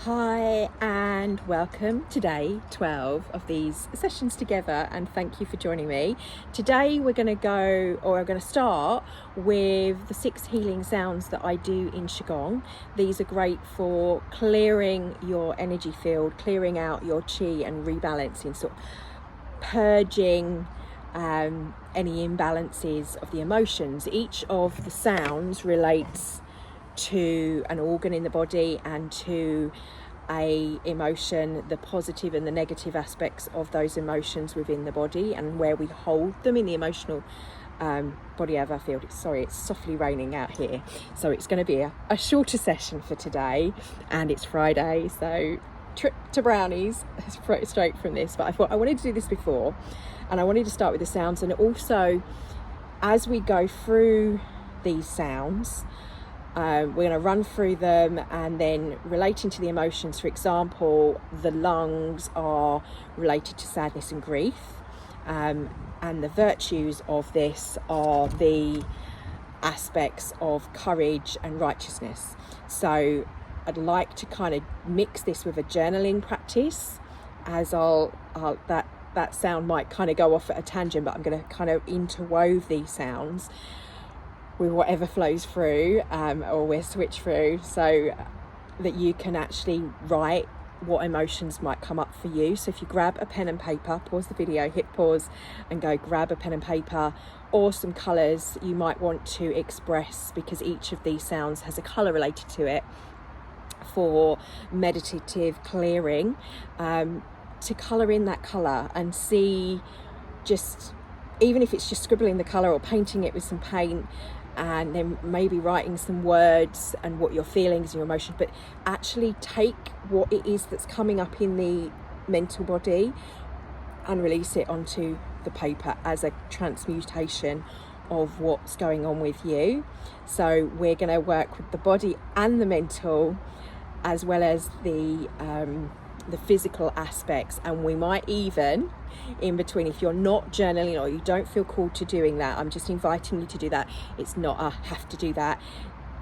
Hi and welcome to day 12 of these sessions together, and thank you for joining me. Today we're going to start with the 6 healing sounds that I do in qigong. These are great for clearing your energy field, clearing out your qi and rebalancing, sort of purging any imbalances of the emotions. Each of the sounds relates to an organ in the body and to a emotion, the positive and the negative aspects of those emotions within the body and where we hold them in the emotional body of our field. Sorry, it's softly raining out here, so it's going to be a shorter session for today, and it's Friday, so trip to brownies straight from this. But I thought I wanted to do this before, and I wanted to start with the sounds, and also as we go through these sounds, we're going to run through them and then relating to the emotions. For example, the lungs are related to sadness and grief, and the virtues of this are the aspects of courage and righteousness. So I'd like to kind of mix this with a journaling practice, as that sound might kind of go off at a tangent, but I'm going to kind of interwove these sounds with whatever flows through, or we'll switch through, so that you can actually write what emotions might come up for you. So if you grab a pen and paper, pause the video, hit pause and go grab a pen and paper, or some colours you might want to express, because each of these sounds has a colour related to it for meditative clearing, to colour in that colour and see, just even if it's just scribbling the colour or painting it with some paint, and then maybe writing some words and what your feelings and your emotions, but actually take what it is that's coming up in the mental body and release it onto the paper as a transmutation of what's going on with you. So we're going to work with the body and the mental, as well as the physical aspects, and we might even in between, if you're not journaling or you don't feel called to doing that, I'm just inviting you to do that. It's not a have to do that.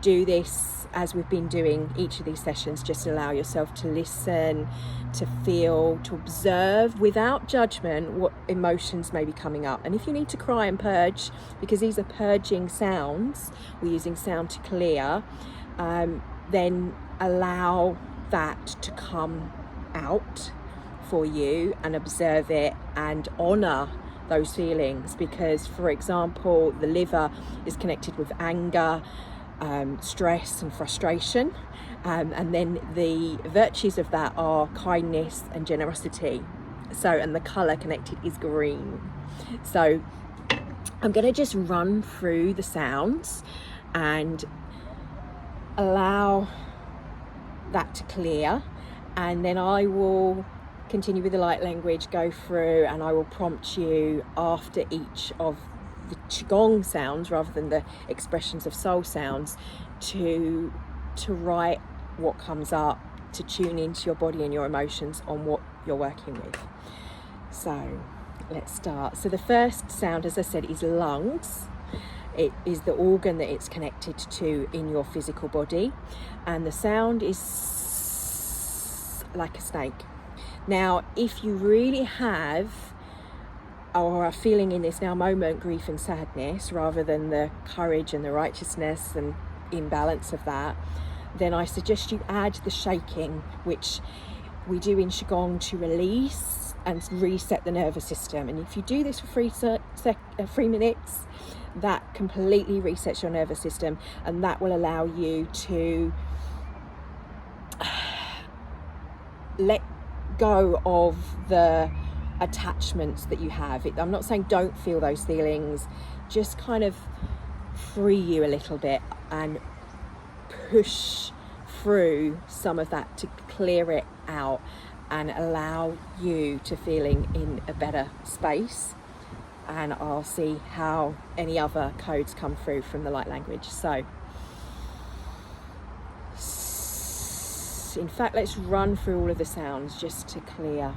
Do this as we've been doing each of these sessions. Just allow yourself to listen, to feel, to observe without judgment what emotions may be coming up. And if you need to cry and purge, because these are purging sounds, we're using sound to clear, then allow that to come out for you and observe it and honor those feelings. Because, for example, the liver is connected with anger, stress and frustration, and then the virtues of that are kindness and generosity. So, and the color connected is green. So I'm going to just run through the sounds and allow that to clear, and then I will continue with the light language, go through, and I will prompt you after each of the qigong sounds, rather than the expressions of soul sounds, to write what comes up, to tune into your body and your emotions on what you're working with. So let's start. So the first sound, as I said, is lungs. It is the organ that it's connected to in your physical body, and the sound is like a snake. Now, if you really have or are feeling in this now moment grief and sadness, rather than the courage and the righteousness and imbalance of that, then I suggest you add the shaking, which we do in qigong to release and reset the nervous system. And if you do this for 3 minutes, that completely resets your nervous system, and that will allow you to let go of the attachments that you have. I'm not saying don't feel those feelings, just kind of free you a little bit and push through some of that to clear it out and allow you to feeling in a better space. And I'll see how any other codes come through from the light language. So in fact, let's run through all of the sounds just to clear.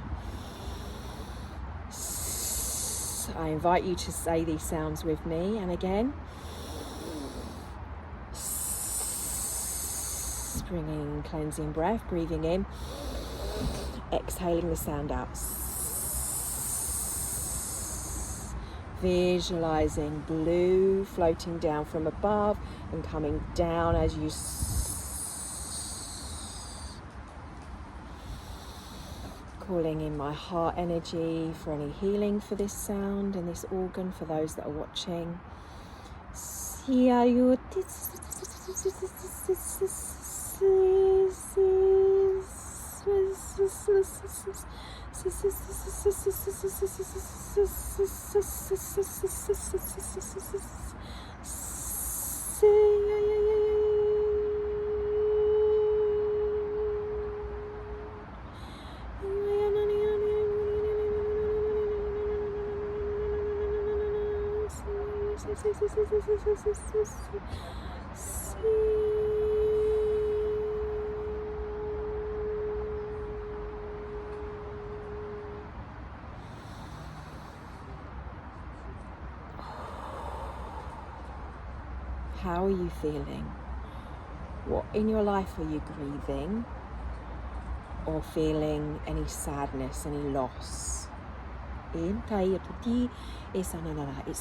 I invite you to say these sounds with me, and again. bringing in cleansing breath, breathing in, exhaling the sound out. Visualizing blue floating down from above and coming down as you calling in my heart energy for any healing for this sound and this organ for those that are watching. How are you feeling? What in your life are you grieving or feeling any sadness, any loss? It's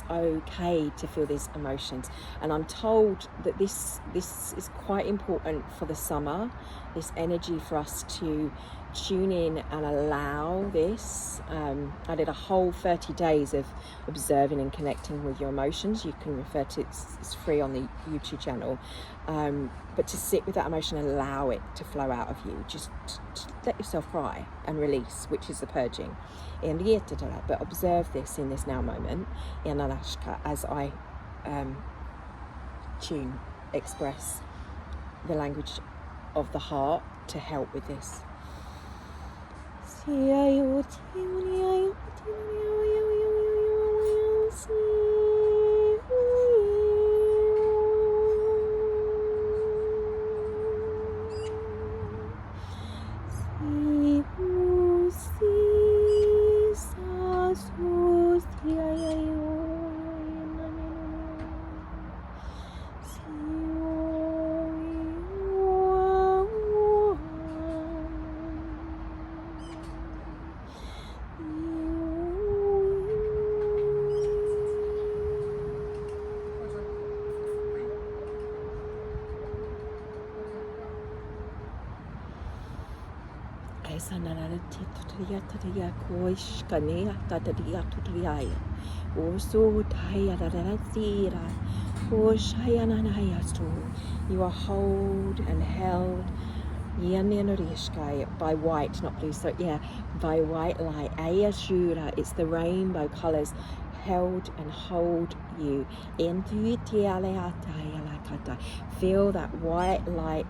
okay to feel these emotions, and I'm told that this is quite important for the summer, this energy for us to tune in and allow this. I did a whole 30 days of observing and connecting with your emotions. You can refer to it's free on the YouTube channel, but to sit with that emotion and allow it to flow out of you, just let yourself cry and release, which is the purging. But observe this in this now moment as I express the language of the heart to help with this. You are held and held by white, not blue, so by white light. It's the rainbow colours held and hold you. Feel that white light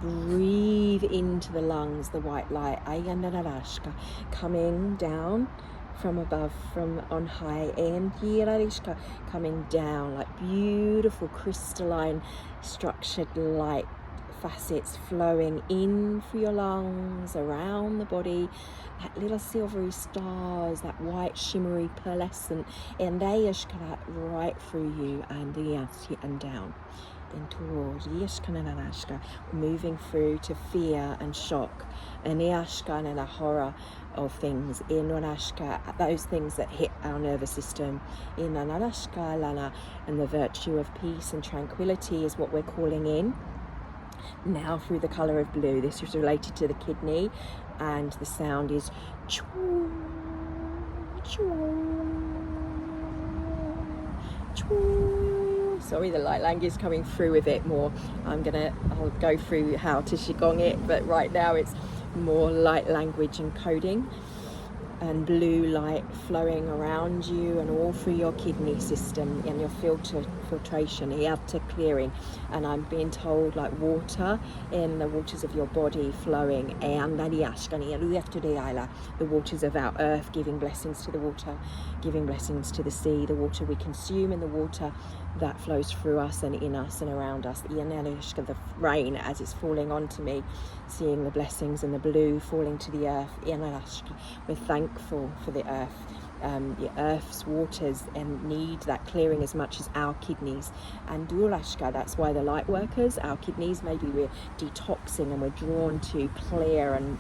breathe into the lungs, the white light coming down from above, from on high, and coming down like beautiful crystalline structured light facets flowing in through your lungs, around the body, that little silvery stars, that white shimmery pearlescent, and they right through you and down. Moving through to fear and shock and the horror of things, those things that hit our nervous system, and the virtue of peace and tranquility is what we're calling in now through the colour of blue. This is related to the kidney, and the sound is choo, choo, choo. Sorry, the light language is coming through with it more. I'll go through how to qigong it, but right now it's more light language and coding, and blue light flowing around you and all through your kidney system and your filtration, clearing. And I'm being told like water in the waters of your body flowing, and the waters of our earth, giving blessings to the water, giving blessings to the sea, the water we consume and the water that flows through us and in us and around us. The rain as it's falling onto me, seeing the blessings and the blue falling to the earth. We're thankful for the earth. the earth's waters and need that clearing as much as our kidneys. And durashka, that's why the light workers, our kidneys, maybe we're detoxing and we're drawn to clear and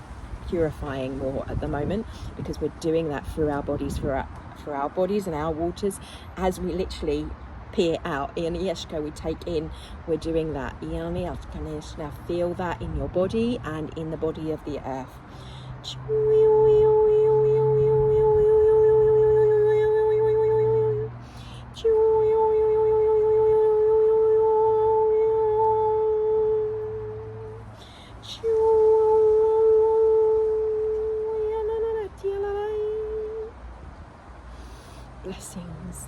purifying more at the moment, because we're doing that through our bodies, for our bodies and our waters, as we literally peer out. We take in, we're doing that. Now feel that in your body and in the body of the earth. Blessings.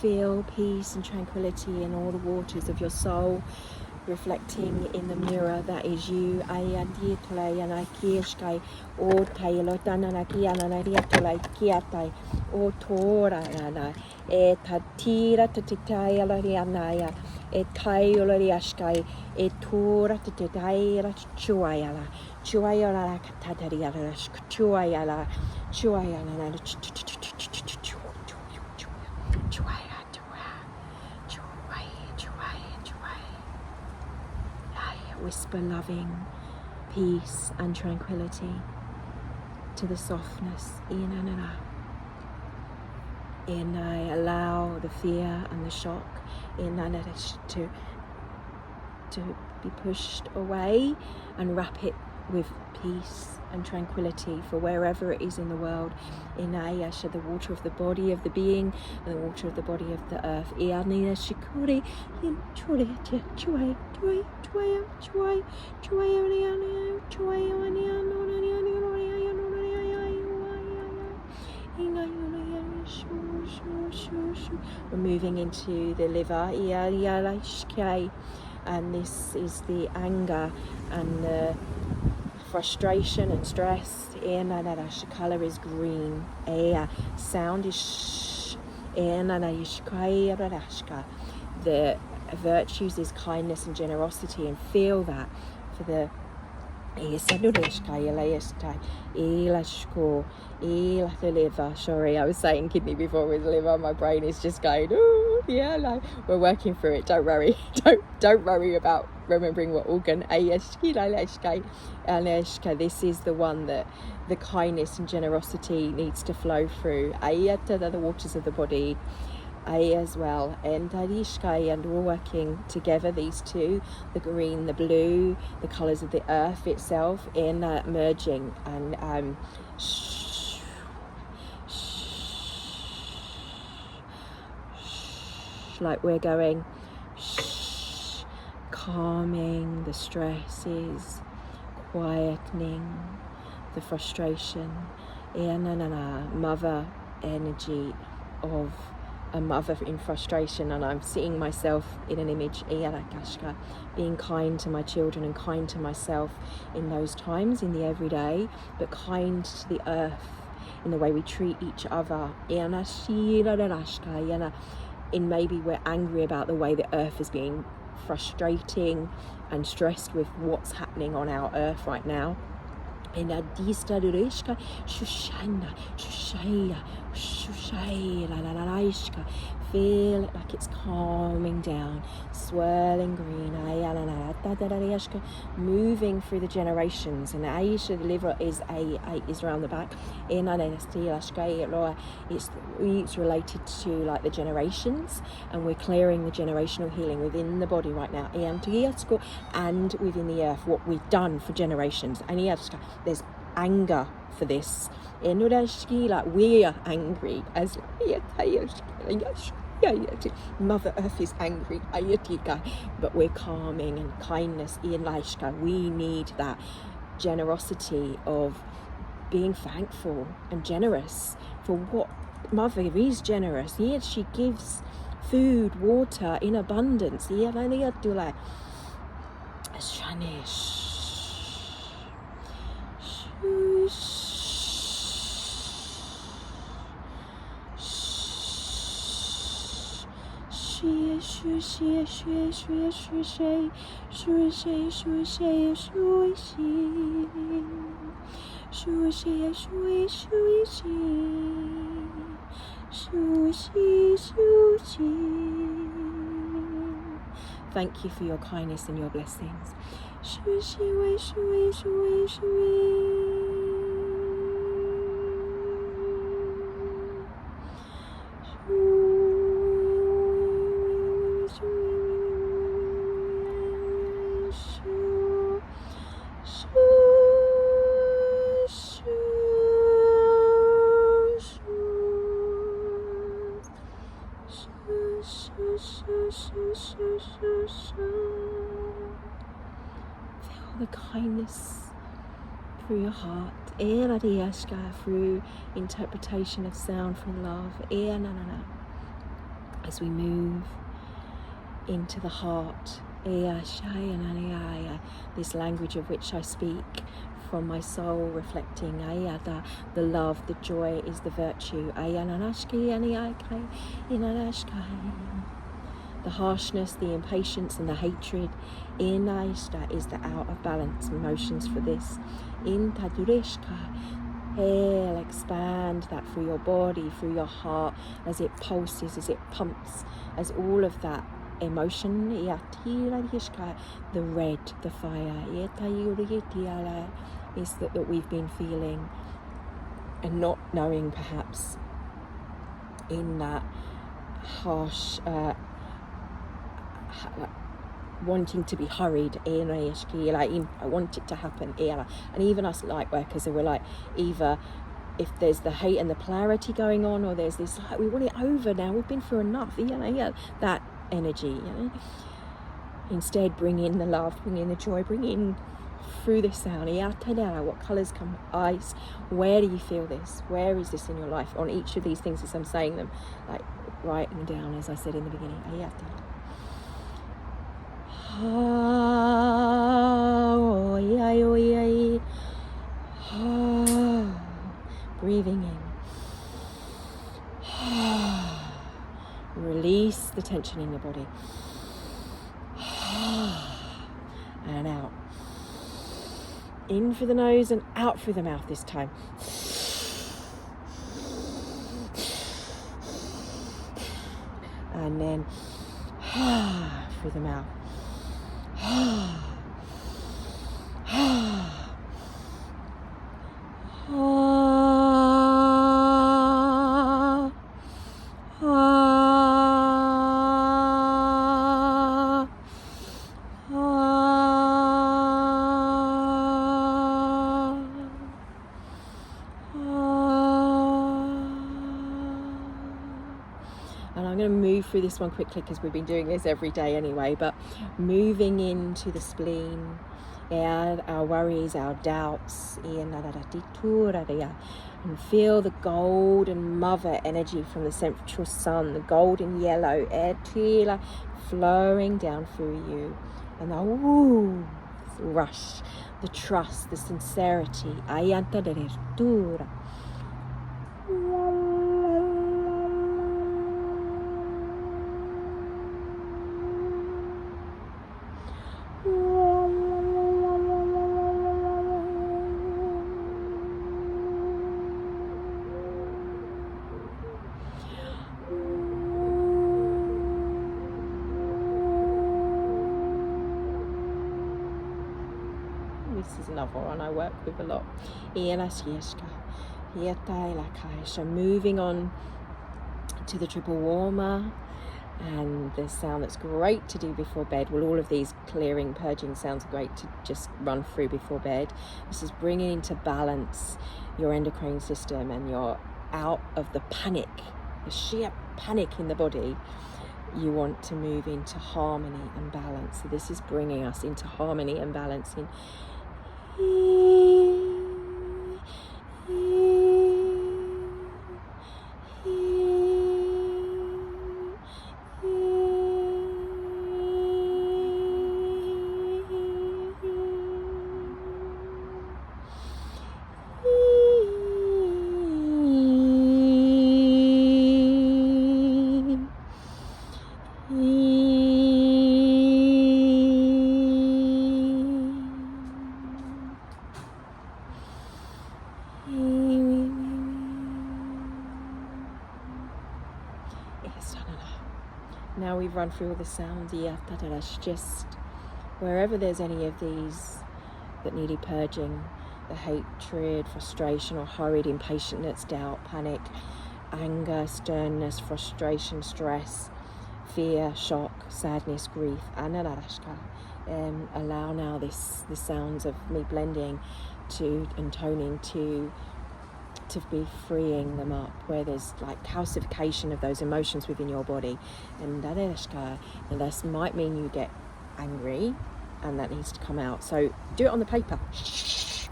Feel peace and tranquility in all the waters of your soul, reflecting in the mirror that is you. O tailo tanana kiana riatula kiatai o tora nana e tatira tatitai alarianaya e taiolariaskai e tora tataira chuayala chuayala katariala chuayala chuayala whisper loving peace and tranquility to the softness in and out. In I allow the fear and the shock in and to be pushed away, and wrap it with peace and tranquility for wherever it is in the world. In Ayasha, the water of the body of the being and the water of the body of the earth. We're moving into the liver, and this is the anger and the frustration and stress. The colour is green. Sound is sh. The virtues is kindness and generosity, and feel that for the liver. Sorry, I was saying kidney before with liver. My brain is just going, ooh, yeah, like we're working through it. Don't worry. Don't worry about remembering what organ. This is the one that the kindness and generosity needs to flow through. The waters of the body. As well, and we're working together, these two, the green, the blue, the colours of the earth itself, in merging and like we're going calming the stresses, quietening the frustration, mother energy of a mother in frustration. And I'm seeing myself in an image, being kind to my children and kind to myself in those times, in the everyday, but kind to the earth in the way we treat each other. In maybe we're angry about the way the earth is being frustrating and stressed with what's happening on our earth right now. In a distadurishka, Shushana, feel it like it's calming down, swirling green, moving through the generations. And Aisha, the liver is around the back. It's related to like the generations, and we're clearing the generational healing within the body right now, and within the earth, what we've done for generations. And there's anger for this. Like we are angry as Mother Earth is angry, but we're calming and kindness. We need that generosity of being thankful and generous for what Mother is generous. She gives food, water in abundance. Thank you for your kindness and your blessings. Feel the kindness through your heart, through interpretation of sound from love, as we move into the heart, this language of which I speak from my soul, reflecting the love, the joy is the virtue, the harshness, the impatience and the hatred is the out of balance emotions for this. Expand that through your body, through your heart, as it pulses, as it pumps, as all of that emotion, the red, the fire, is that we've been feeling and not knowing, perhaps in that harsh wanting to be hurried, I want it to happen, and even us light workers, we're like, either if there's the hate and the polarity going on, or there's this we want it over now, we've been through enough, that energy, instead bring in the love, bring in the joy, bring in through the sound, what colours come, eyes, where do you feel this, where is this in your life, on each of these things as I'm saying them, like writing down, as I said in the beginning, breathing in, release the tension in your body, and out, in through the nose and out through the mouth this time. And then through the mouth. And I'm going to move through this one quickly because we've been doing this every day anyway, but moving into the spleen, our worries, our doubts, and feel the golden mother energy from the central sun, the golden yellow flowing down through you, and the rush, the trust, the sincerity, this is another one I work with a lot. So moving on to the triple warmer, and the sound that's great to do before bed. Well, all of these clearing, purging sounds are great to just run through before bed. This is bringing into balance your endocrine system, and you're out of the panic, the sheer panic in the body. You want to move into harmony and balance. So this is bringing us into harmony and balance in Now we've run through all the sounds. Just wherever there's any of these that needed purging, the hatred, frustration or hurried impatientness, doubt, panic, anger, sternness, frustration, stress, fear, shock, sadness, grief, allow now the sounds of me blending to and toning to be freeing them up, where there's like calcification of those emotions within your body. And this might mean you get angry, and that needs to come out. So do it on the paper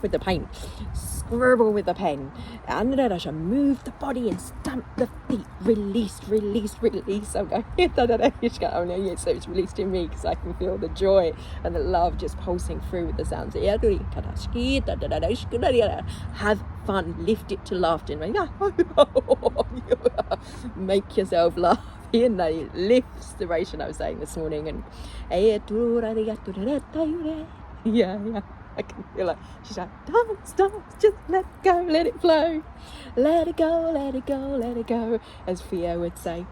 with the paint, scribble with the pen, and move the body and stamp the feet. Release. I'm going, oh no, yes, so it's released in me because I can feel the joy and the love just pulsing through with the sounds. Have fun, lift it to laughter. Make yourself laugh. It lifts the vibration I was saying this morning. And yeah, I can feel it. She's like, dance, just let go, let it flow. Let it go, let it go, let it go. As Theo would say.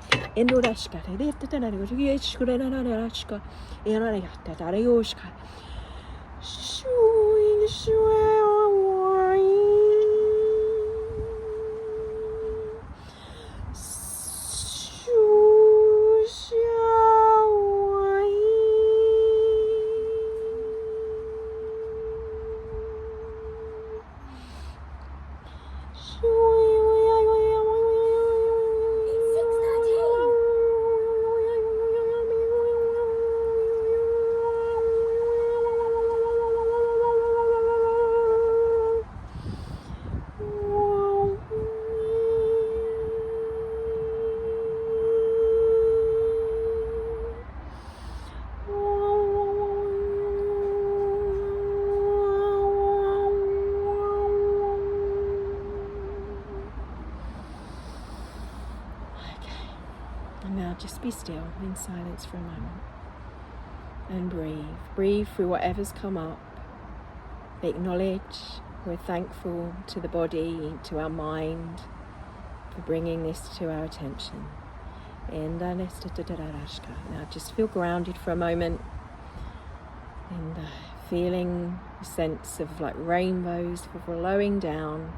Now just be still in silence for a moment and breathe through whatever's come up. Acknowledge we're thankful to the body, to our mind for bringing this to our attention. And now just feel grounded for a moment and feeling a sense of like rainbows flowing down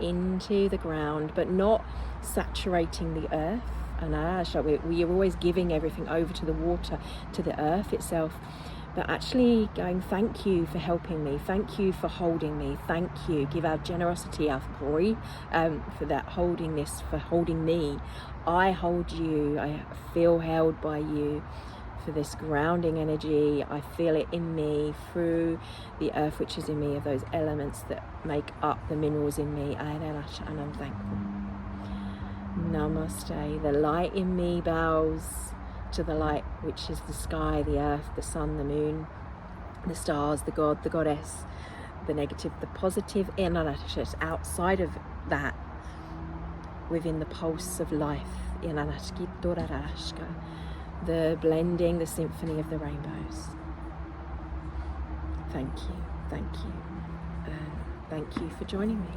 into the ground, but not saturating the earth. And we are always giving everything over to the water, to the earth itself, but actually going, thank you for helping me, thank you for holding me, thank you, give our generosity, our glory for that holding this, for holding me. I hold you, I feel held by you, for this grounding energy. I feel it in me through the earth which is in me, of those elements that make up the minerals in me, and I'm thankful. Namaste. The light in me bows to the light which is the sky, the earth, the sun, the moon, the stars, the god, the goddess, the negative, the positive, and outside of that, within the pulse of life, the blending, the symphony of the rainbows. Thank you, thank you, thank you for joining me.